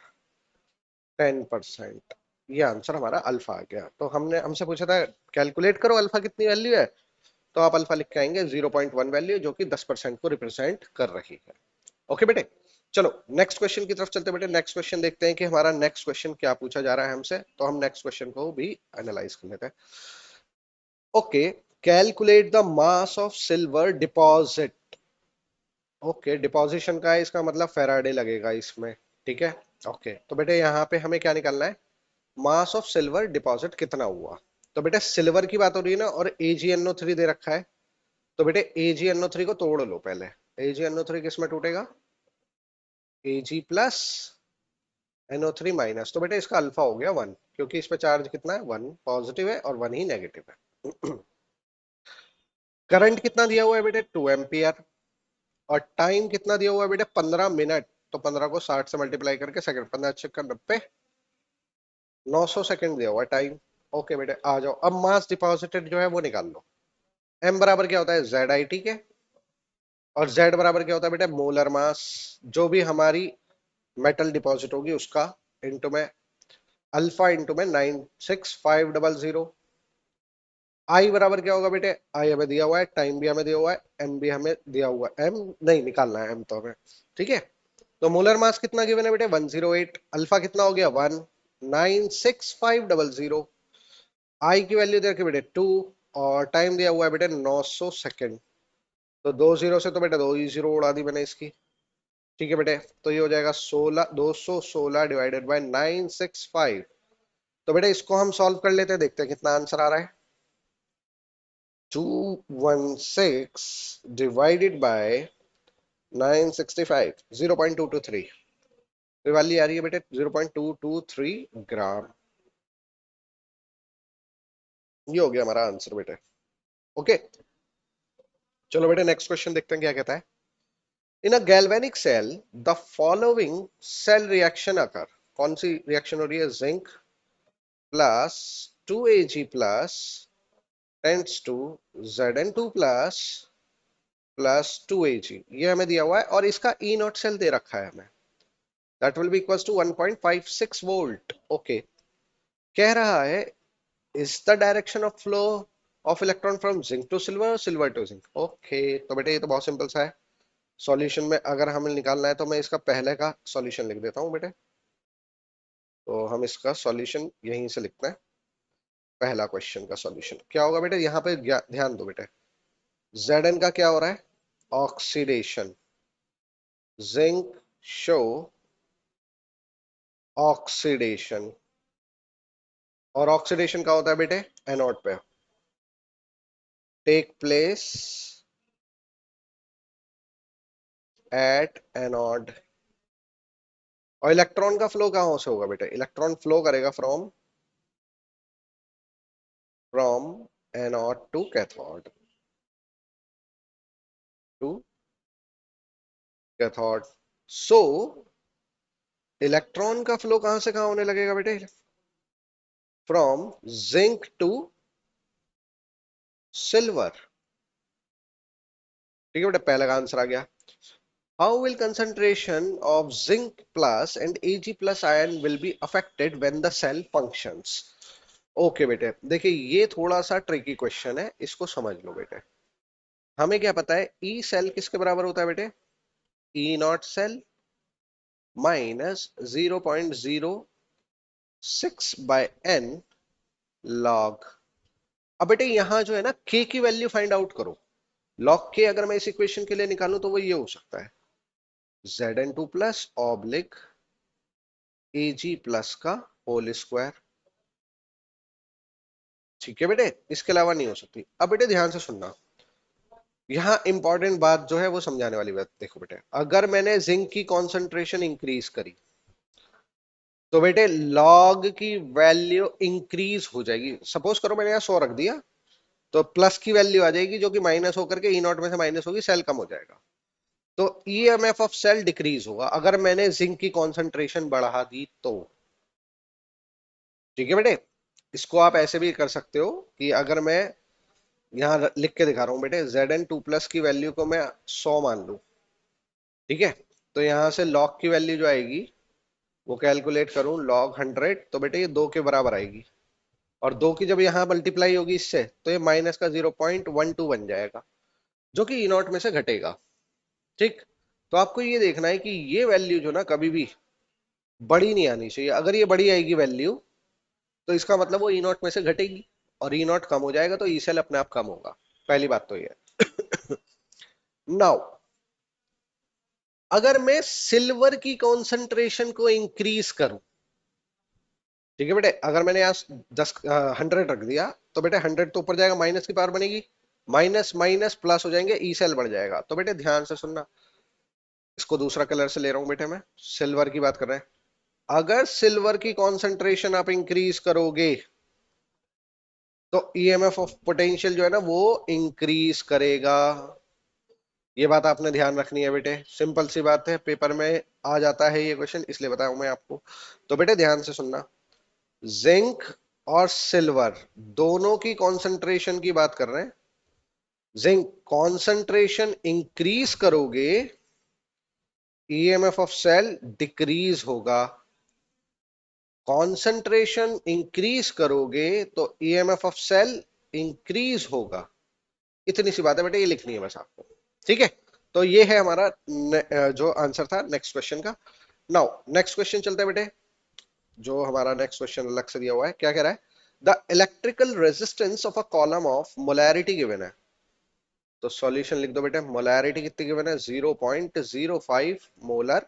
10%। ये आंसर हमारा अल्फा आ गया। तो हमने हमसे पूछा था कैलकुलेट करो अल्फा कितनी वैल्यू है, तो आप अल्फा लिख के आएंगे 0.1 वैल्यू जो कि 10% को रिप्रेजेंट कर रही है। ओके बेटे, चलो नेक्स्ट क्वेश्चन की तरफ चलते बेटे। नेक्स्ट क्वेश्चन देखते हैं कि हमारा नेक्स्ट क्वेश्चन क्या पूछा जा रहा है हमसे, तो हम नेक्स्ट क्वेश्चन को भी एनालाइज कर लेते हैं। Okay, calculate the mass of silver deposit. Okay, deposition का है, इसका मतलब फेराडे लगेगा इसमें। ठीक है, ओके, तो बेटे यहाँ पे हमें क्या निकालना है, मास ऑफ सिल्वर डिपॉजिट कितना हुआ। तो बेटे सिल्वर की बात हो रही है ना, और AgNO3 दे रखा है, तो बेटे AgNO3 को तोड़ लो पहले। AgNO3 किस में टूटेगा, Ag प्लस NO3 माइनस, तो बेटे इसका अल्फा हो गया 1, क्योंकि इस पे चार्ज कितना है, 1 पॉजिटिव है और 1 ही नेगेटिव है। करंट कितना दिया हुआ है बेटे, 2 एम्पियर, और टाइम कितना दिया हुआ है बेटे, 15 मिनट। तो 15 को 60 से मल्टीप्लाई करके सेकंड, 15×6 = 90, 900 सेकंड दिया हुआ है टाइम। ओके बेटे आ जाओ, अब मास डिपॉजिटेड जो है वो निकाल लो। M बराबर क्या होता है, ZIT के, और Z बराबर क्या होता है बेटे, मोलर मास, जो भी हमारी मेटल डिपॉजिट होगी उसका, इनटू में अल्फा इंटू में 96500। आई बराबर क्या होगा बेटे, आई हमें दिया हुआ है, टाइम भी हमें दिया हुआ है, एम भी हमें दिया हुआ है, एम नहीं निकालना है, एम तो हमें, ठीक है। तो मोलर मास कितना गिवन है बेटे, 108। अल्फा कितना हो गया, 1, 96500। आई की वैल्यू दे रखी बेटे 2, और टाइम दिया हुआ है बेटे 900 सेकेंड। तो दो जीरो से तो बेटे दो ही जीरो उड़ा दी मैंने इसकी, ठीक है बेटे। तो ये हो जाएगा 16, 216 डिवाइडेड बाय 965। तो बेटे इसको हम सॉल्व कर लेते हैं, देखते हैं कितना आंसर आ रहा है। 216 डिवाइडेड बाय 965, 0.223। ये वाली आ रही है बेटे 0.223 ग्राम। ये हो गया हमारा आंसर बेटे, ओके। चलो बेटे नेक्स्ट क्वेश्चन देखते हैं क्या कहता है। In a galvanic cell the following cell reaction occur. कौन सी रिएक्शन हो रही है, zinc plus 2Ag plus tends to Zn2 plus 2Ag, ये हमें दिया हुआ है, और इसका ई नॉट सेल दे रखा है हमें, that will be equals to 1.56 volt, okay. कह रहा है is the direction of flow of electron from zinc to silver, silver to zinc, okay. तो बेटे ये तो बहुत सिंपल सा है। सॉल्यूशन में अगर हमें निकालना है तो मैं इसका पहले का सॉल्यूशन लिख देता हूँ बेटे। तो हम इसका सॉल्यूशन यहीं से लिखते हैं। पहला क्वेश्चन का सॉल्यूशन क्या होगा बेटे, यहाँ पे ध्यान दो बेटे, Zn का क्या हो रहा है, ऑक्सीडेशन, जिंक शो ऑक्सीडेशन, और ऑक्सीडेशन का होता है बेटे एनोड पे, टेक प्लेस एट एनोड। और इलेक्ट्रॉन का फ्लो कहां से होगा बेटे, इलेक्ट्रॉन फ्लो करेगा from from anode to cathode, to cathode. So electron का फ्लो कहां से कहां होने लगेगा बेटे, फ्रॉम जिंक टू सिल्वर, ठीक है बेटा, पहला का आंसर आ गया। How will concentration of zinc plus and Ag plus ion will be affected when the cell functions. Okay बेटे, देखिए ये थोड़ा सा ट्रिकी क्वेश्चन है, इसको समझ लो बेटे। हमें क्या पता है, ई सेल किसके बराबर होता है बेटे, E not cell minus 0.06 by N log. अब बेटे यहां जो है ना के की वैल्यू फाइंड आउट करो। लॉग के अगर मैं इस इक्वेशन के लिए निकालूं तो वो ये हो सकता है Zn2 plus oblique Ag plus का होल स्क्वायर, ठीक है बेटे, इसके अलावा नहीं हो सकती। अब बेटे ध्यान से सुनना, यहाँ इंपॉर्टेंट बात जो है वो समझाने वाली बात, देखो बेटे अगर मैंने जिंक की कॉन्सेंट्रेशन इंक्रीज करी तो बेटे लॉग की वैल्यू इंक्रीज हो जाएगी। सपोज करो मैंने यहाँ 100 रख दिया, तो प्लस की वैल्यू आ जाएगी जो कि माइनस होकर के ई नॉट में से माइनस होगी, सेल कम हो जाएगा। तो ईएमएफ ऑफ सेल डिक्रीज होगा अगर मैंने जिंक की कॉन्सेंट्रेशन बढ़ा दी तो, ठीक है बेटे। इसको आप ऐसे भी कर सकते हो कि अगर मैं यहाँ लिख के दिखा रहा हूँ बेटे, Zn2 प्लस की वैल्यू को मैं 100 मान लूं, ठीक है। तो यहां से लॉग की वैल्यू जो आएगी वो कैलकुलेट करूं लॉग 100, तो बेटे ये 2 के बराबर आएगी, और 2 की जब यहाँ मल्टीप्लाई होगी इससे तो ये माइनस का 0.12 बन जाएगा, जो कि ई नॉट में से घटेगा, ठीक। तो आपको ये देखना है कि ये वैल्यू जो ना कभी भी बड़ी नहीं आनी चाहिए। अगर ये बड़ी आएगी वैल्यू तो इसका मतलब वो ई नॉट में से घटेगी, और ई नॉट कम हो जाएगा तो ई सेल अपने आप कम होगा। पहली बात तो ये है। नाउ अगर मैं सिल्वर की कॉन्सेंट्रेशन को इंक्रीज करूं, ठीक है बेटे, अगर मैंने यहाँ 100 रख दिया तो बेटे 100 तो ऊपर जाएगा, माइनस की पावर बनेगी, माइनस माइनस प्लस हो जाएंगे, ई सेल बढ़ जाएगा। तो बेटे ध्यान से सुनना, इसको दूसरा कलर से ले रहा हूं बेटे, मैं सिल्वर की बात कर रहे हैं। अगर सिल्वर की कॉन्सेंट्रेशन आप इंक्रीज करोगे तो ईएमएफ ऑफ पोटेंशियल जो है ना वो इंक्रीज करेगा। ये बात आपने ध्यान रखनी है बेटे, सिंपल सी बात है, पेपर में आ जाता है ये क्वेश्चन, इसलिए बताऊं मैं आपको। तो बेटे ध्यान से सुनना, जिंक और सिल्वर दोनों की कॉन्सेंट्रेशन की बात कर रहे हैं। जिंक कॉन्सेंट्रेशन इंक्रीज करोगे ईएमएफ ऑफ सेल डिक्रीज होगा, कॉन्सेंट्रेशन इंक्रीज करोगे तो ईएमएफ ऑफ सेल इंक्रीज होगा। इतनी सी बात है बेटे, ये लिखनी है बस आपको। ठीक है, तो ये है हमारा जो आंसर था नेक्स्ट क्वेश्चन का। नाउ नेक्स्ट क्वेश्चन चलते हैं बेटे। जो हमारा नेक्स्ट क्वेश्चन अलग से दिया हुआ है, क्या कह रहा है? The electrical resistance of a column of molarity given है। तो सॉल्यूशन लिख दो बेटे। मोलैरिटी कितनी गिवन है? 0.05 molar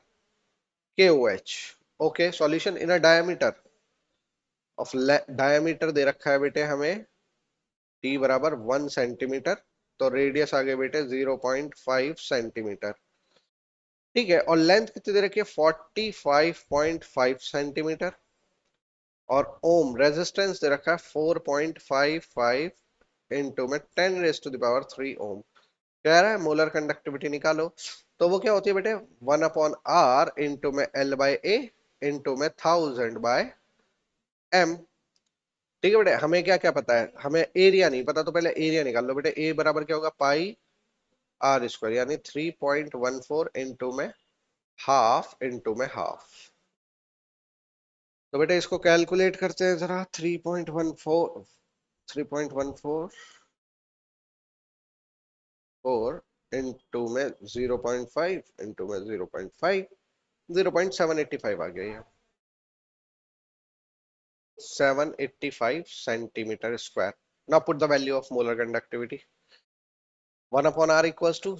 KOH। Okay, solution in a diameter of, diameter दे रखा है बेटे हमें t बराबर 1 सेंटीमीटर। तो रेडियस आ गए बेटे 0.5 सेंटीमीटर। ठीक है, और लेंथ कितनी दे रखी है? 45.5 सेंटीमीटर। और ओम रेजिस्टेंस दे रखा है 4.55 इंटू में 10⁻³ ओम। कह रहा है मोलर कंडक्टिविटी निकालो। तो वो क्या होती है बेटे? 1/r इंटू में L/A इंटू में 1000/m। ठीक है बेटे, हमें क्या क्या पता है? हमें एरिया नहीं पता, तो पहले एरिया निकाल लो बेटे। ए बराबर क्या होगा? πr², यानी 3.14 इंटू में हाफ इंटू में हाफ। तो बेटे इसको कैलकुलेट करते हैं जरा। 3.14 इंटू में 0.5 इंटू में 0.5, 0.785 आ गया। 785 centimetre square. Now put the value of molar conductivity. 1/r equals to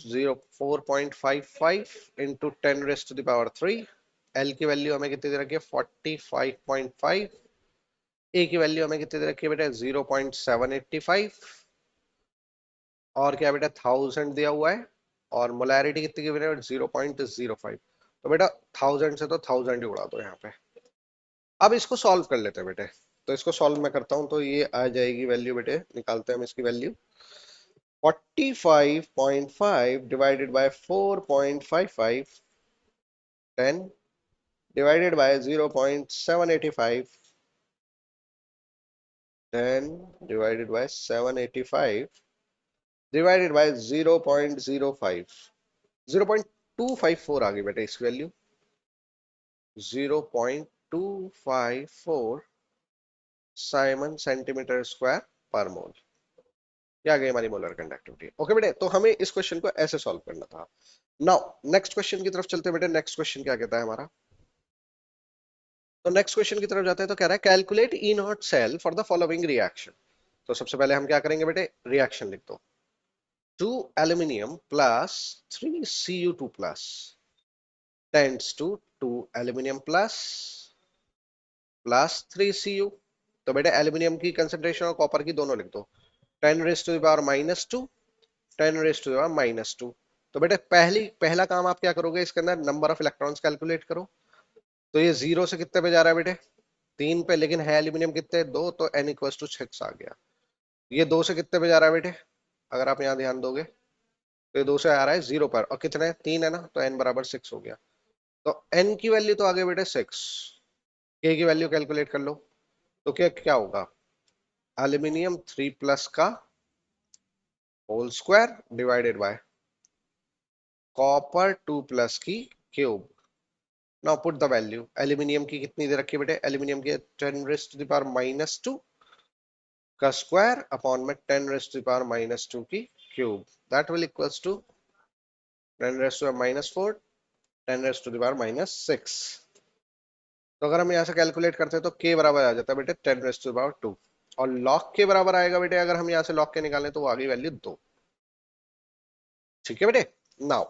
4.55 into 10⁻³ L की वैल्यू हमें कितनी दे रखी है? 45.5। ए की वैल्यू हमें कितनी दे रखी है बेटा? 0.785। और क्या बेटा? 1000 दिया हुआ है। और मोलैरिटी कितनी की है? 0.05। तो बेटा 1000 से तो 1000 ही उड़ा दो यहाँ पे। अब इसको सॉल्व कर लेते हैं बेटे। तो इसको सॉल्व मैं करता हूं, तो ये आ जाएगी वैल्यू बेटे। निकालते हैं हम इसकी value. 45.5 divided by 4.55, 10 divided by 0.785, 10 divided by 785 divided by 0.05, 0.254 आ गई बेटे इसकी वैल्यू। 0.254 साइमन सेंटीमीटर स्क्वायर पर मोल। ये आ गई हमारी मोलर कंडक्टिविटी। ओके बेटे, तो हमें इस क्वेश्चन को ऐसे सॉल्व करना था। नाउ नेक्स्ट क्वेश्चन की तरफ चलते हैं बेटे। नेक्स्ट क्वेश्चन क्या कहता है हमारा? तो नेक्स्ट क्वेश्चन की तरफ जाते हैं। तो कह रहा है calculate E not cell for the following reaction. तो सबसे पहले हम क्या करेंगे बेटे? रिएक्शन लिख दो। 2 aluminium plus 3Cu2 plus tends to 2 aluminium plus 3Cu। तो बेटे एल्यूमिनियम की कंसेंट्रेशन और कॉपर की दोनों लिख दो। 10⁻⁻², 10⁻⁻²। तो बेटे पहला काम आप क्या करोगे? इसके अंदर नंबर ऑफ इलेक्ट्रॉन्स कैलकुलेट करो। तो ये 0 से कितने पे जा रहा है बेटे? 3 पे, लेकिन है एल्यूमिनियम कितने? 2, तो n=6 आ गया। ये 2 से कितने पे जा रहा है बेटे? अगर आप यहाँ ध्यान दोगे तो ये 2 से आ रहा है 0 पर, और कितने? 3 है ना, तो n बराबर 6 हो गया। तो n की वैल्यू तो आ गई बेटे 6। k की वैल्यू कैलकुलेट कर लो। तो क्या क्या होगा? एल्यूमिनियम 3+ का whole square divided by copper 2+ की cube. Now put the value. Aluminium की कितनी दे रखी है बेटे? एल्यूमिनियम की 10⁻⁻² का स्क्वायर अपॉन में 10⁻⁻² की cube. That will equals to 10⁻⁻4, 10⁻⁻6। तो अगर हम यहाँ से कैलकुलेट करते हैं तो k बराबर आ जाता है बेटे 10⁻²। और log के बराबर आएगा बेटे, अगर हम यहाँ से log के निकालें तो वो आ गई वैल्यू 2। ठीक है बेटे। नाउ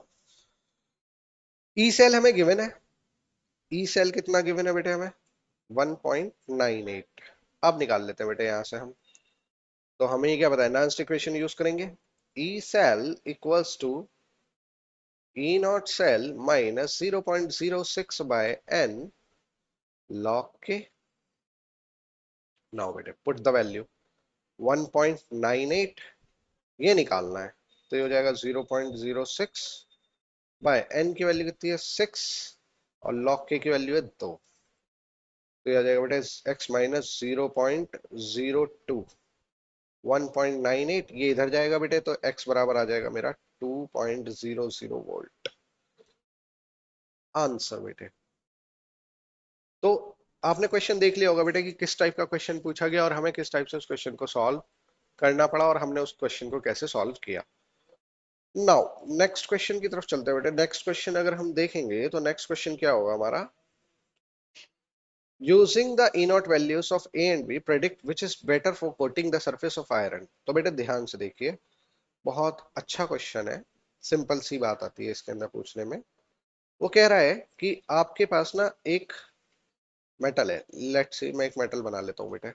ई सेल हमें गिवन है। ई सेल कितना गिवन है बेटे हमें? 1.98। अब निकाल लेते हैं बेटे यहाँ से हम। तो हमें ये क्या बताया? नॉन इक्वेशन यूज करेंगे। E cell equals to E not cell minus 0.06 by n log के। नाउ बेटे पुट द वैल्यू। 1.98 ये निकालना है। तो ये हो जाएगा 0.06 बाय n की वैल्यू कितनी है? 6, और log k की वैल्यू है 2। तो ये आ जाएगा बेटे x-0.02। 1.98 ये इधर जाएगा बेटे, तो x बराबर आ जाएगा मेरा 2.00 वोल्ट। आंसर बेटे। तो आपने क्वेश्चन देख लिया होगा बेटा कि किस टाइप का क्वेश्चन पूछा गया और हमें किस टाइप से उस क्वेश्चन को सॉल्व करना पड़ा और हमने उस क्वेश्चन को कैसे सॉल्व किया। नाउ नेक्स्ट क्वेश्चन की तरफ चलते हैं बेटा। नेक्स्ट क्वेश्चन अगर हम देखेंगे तो नेक्स्ट क्वेश्चन क्या होगा हमारा, using the E not values of A and B predict which is better for coating the surface of iron. तो बेटा ध्यान से देखिए, बहुत अच्छा क्वेश्चन है, सिंपल सी बात आती है इसके अंदर पूछने में। वो कह रहा है कि आपके पास ना एक मेटल है, लेट्स सी मैं एक मेटल बना लेता हूँ बेटा।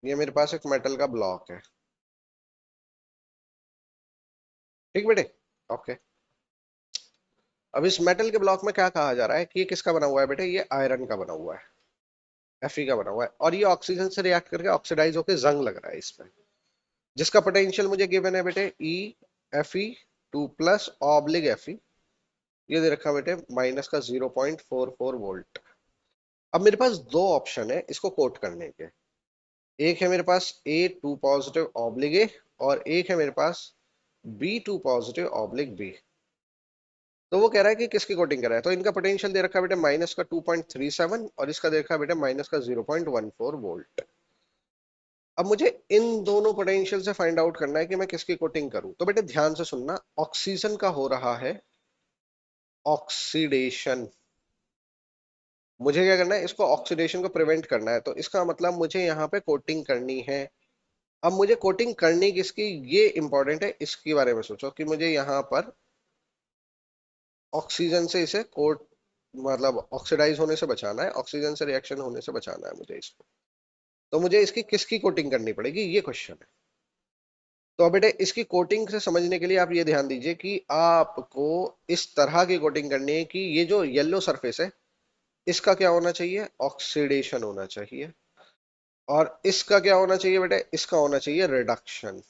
ये मेरे पास एक मेटल का ब्लॉक है, ठीक बेटे, ओके। अब इस मेटल के ब्लॉक में क्या कहा जा रहा है कि ये किसका बना हुआ है बेटे, ये आयरन का बना हुआ है, Fe का बना हुआ है, और ये ऑक्सीजन से रिएक्ट करके ऑक्सीडाइज होकर जंग लग रहा है इसमें, जिसका पोटेंशियल मुझे गिवन है बेटे E Fe2 plus oblique Fe। ये दे रखा बेटे माइनस का 0.44 वोल्ट। अब मेरे पास दो ऑप्शन है इसको कोट करने के, एक है मेरे पास A2 पॉजिटिव ऑब्लिग A और एक है मेरे पास B2 पॉजिटिव ऑब्लिग B। तो वो कह रहा है कि किसकी कोटिंग कर रहा है, तो इनका पोटेंशियल दे रखा है बेटे माइनस का 2.37 और इसका दे रखा है बेटे माइनस का 0.14 वोल्ट। अब मुझे इन दोनों पोटेंशियल से फाइंड आउट करना है कि मैं किसकी कोटिंग करूं। तो बेटे ध्यान से सुनना, ऑक्सीजन का हो रहा है ऑक्सीडेशन, मुझे क्या करना है, इसको ऑक्सीडेशन को प्रिवेंट करना है, तो इसका मतलब मुझे यहाँ पे कोटिंग करनी है। अब मुझे कोटिंग करनी किसकी, ये इंपॉर्टेंट है, इसके बारे में सोचो कि मुझे यहाँ पर ऑक्सीजन से इसे कोट, मतलब ऑक्सीडाइज होने से बचाना है, ऑक्सीजन से रिएक्शन होने से बचाना है मुझे इसको। तो मुझे इसकी किसकी कोटिंग करनी पड़ेगी, ये क्वेश्चन है। तो अब बेटे इसकी कोटिंग से समझने के लिए आप ये ध्यान दीजिए कि आपको इस तरह की कोटिंग करनी है कि ये जो येलो सरफेस है इसका क्या होना चाहिए, ऑक्सीडेशन होना चाहिए, और इसका क्या होना चाहिए बेटे, इसका होना चाहिए रिडक्शन।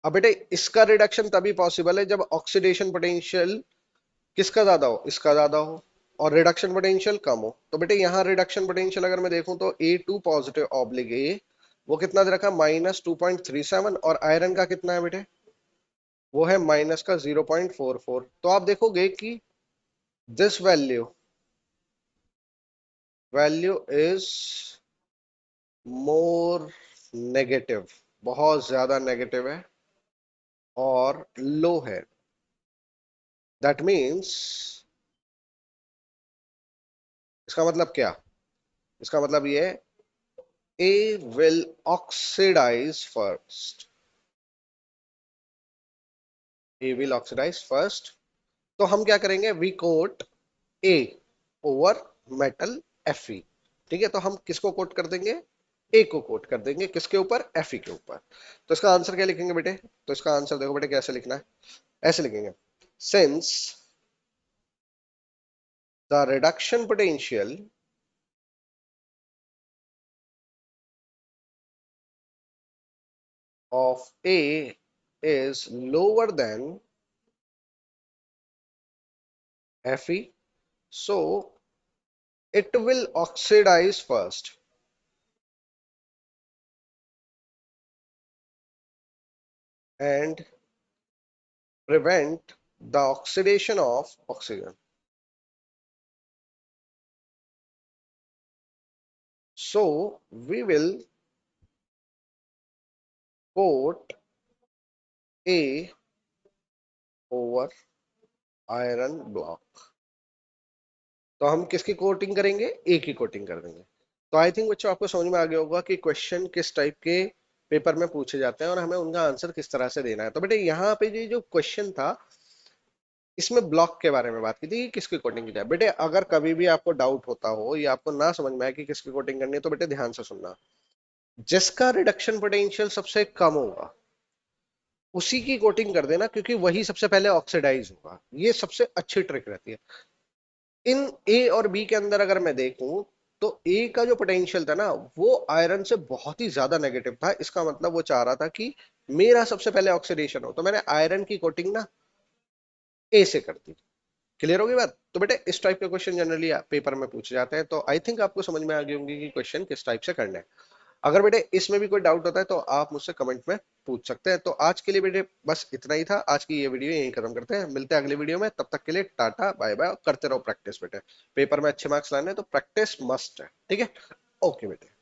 अब बेटे इसका रिडक्शन तभी पॉसिबल है जब ऑक्सीडेशन पोटेंशियल किसका ज्यादा हो, इसका ज्यादा हो, और रिडक्शन पोटेंशियल कम हो। तो बेटे यहाँ रिडक्शन पोटेंशियल अगर मैं देखूं तो A2 पॉजिटिव ऑब्लिग A वो कितना दे रखा, -2.37, और आयरन का कितना है बेटे, वो है माइनस का 0.44। तो आप देखोगे कि this value is more negative, बहुत ज्यादा नेगेटिव है और लो है। दैट मीन्स, इसका मतलब क्या, इसका मतलब ये है A will oxidize first, A will oxidize first। तो हम क्या करेंगे, we coat A over metal Fe। ठीक है, तो हम किसको कोट कर देंगे, A को कोट कर देंगे, किसके ऊपर, Fe के ऊपर। तो इसका आंसर क्या लिखेंगे बेटे, तो इसका आंसर देखो बेटे कैसे लिखना है, ऐसे लिखेंगे, since the reduction potential of A is lower than Fe, so it will oxidize first and prevent the oxidation of oxygen. So we will coat A over iron block। तो हम किसकी कोटिंग करेंगे, ए की कोटिंग कर देंगे। तो I think बच्चों आपको समझ में आ गया होगा कि क्वेश्चन किस टाइप के पेपर में पूछे जाते हैं और हमें उनका आंसर किस तरह से देना है। तो बेटे यहाँ पे ये जो क्वेश्चन था इसमें ब्लॉक के बारे में बात की थी कि किसकी कोटिंग की जाए। बेटे अगर कभी भी आपको डाउट होता हो या आपको ना समझ में आए कि किसकी कोटिंग करनी है तो बेटे ध्यान से सुनना, जिसका रिडक्शन पोटेंशियल सबसे कम होगा उसी की कोटिंग कर देना, क्योंकि वही सबसे पहले ऑक्सीडाइज होगा। ये सबसे अच्छी ट्रिक रहती है। इन ए और बी के अंदर अगर मैं देखूं तो ए का जो पोटेंशियल था ना वो आयरन से बहुत ही ज्यादा नेगेटिव था। इसका मतलब वो चाह रहा था कि मेरा सबसे पहले ऑक्सीडेशन हो, तो मैंने आयरन की कोटिंग ना ए से कर दी। क्लियर होगी बात। तो बेटे इस टाइप के क्वेश्चन जनरली पेपर में पूछे जाते हैं। तो आई थिंक आपको समझ में आ गई होंगी कि क्वेश्चन किस टाइप से करना है। अगर बेटे इसमें भी कोई डाउट होता है तो आप मुझसे कमेंट में पूछ सकते हैं। तो आज के लिए बेटे बस इतना ही था। आज की ये वीडियो यहीं खत्म करते हैं, मिलते हैं अगले वीडियो में। तब तक के लिए टाटा बाय बाय, करते रहो प्रैक्टिस बेटे। पेपर में अच्छे मार्क्स लाने हैं तो प्रैक्टिस मस्ट है, ठीक है। ओके बेटे।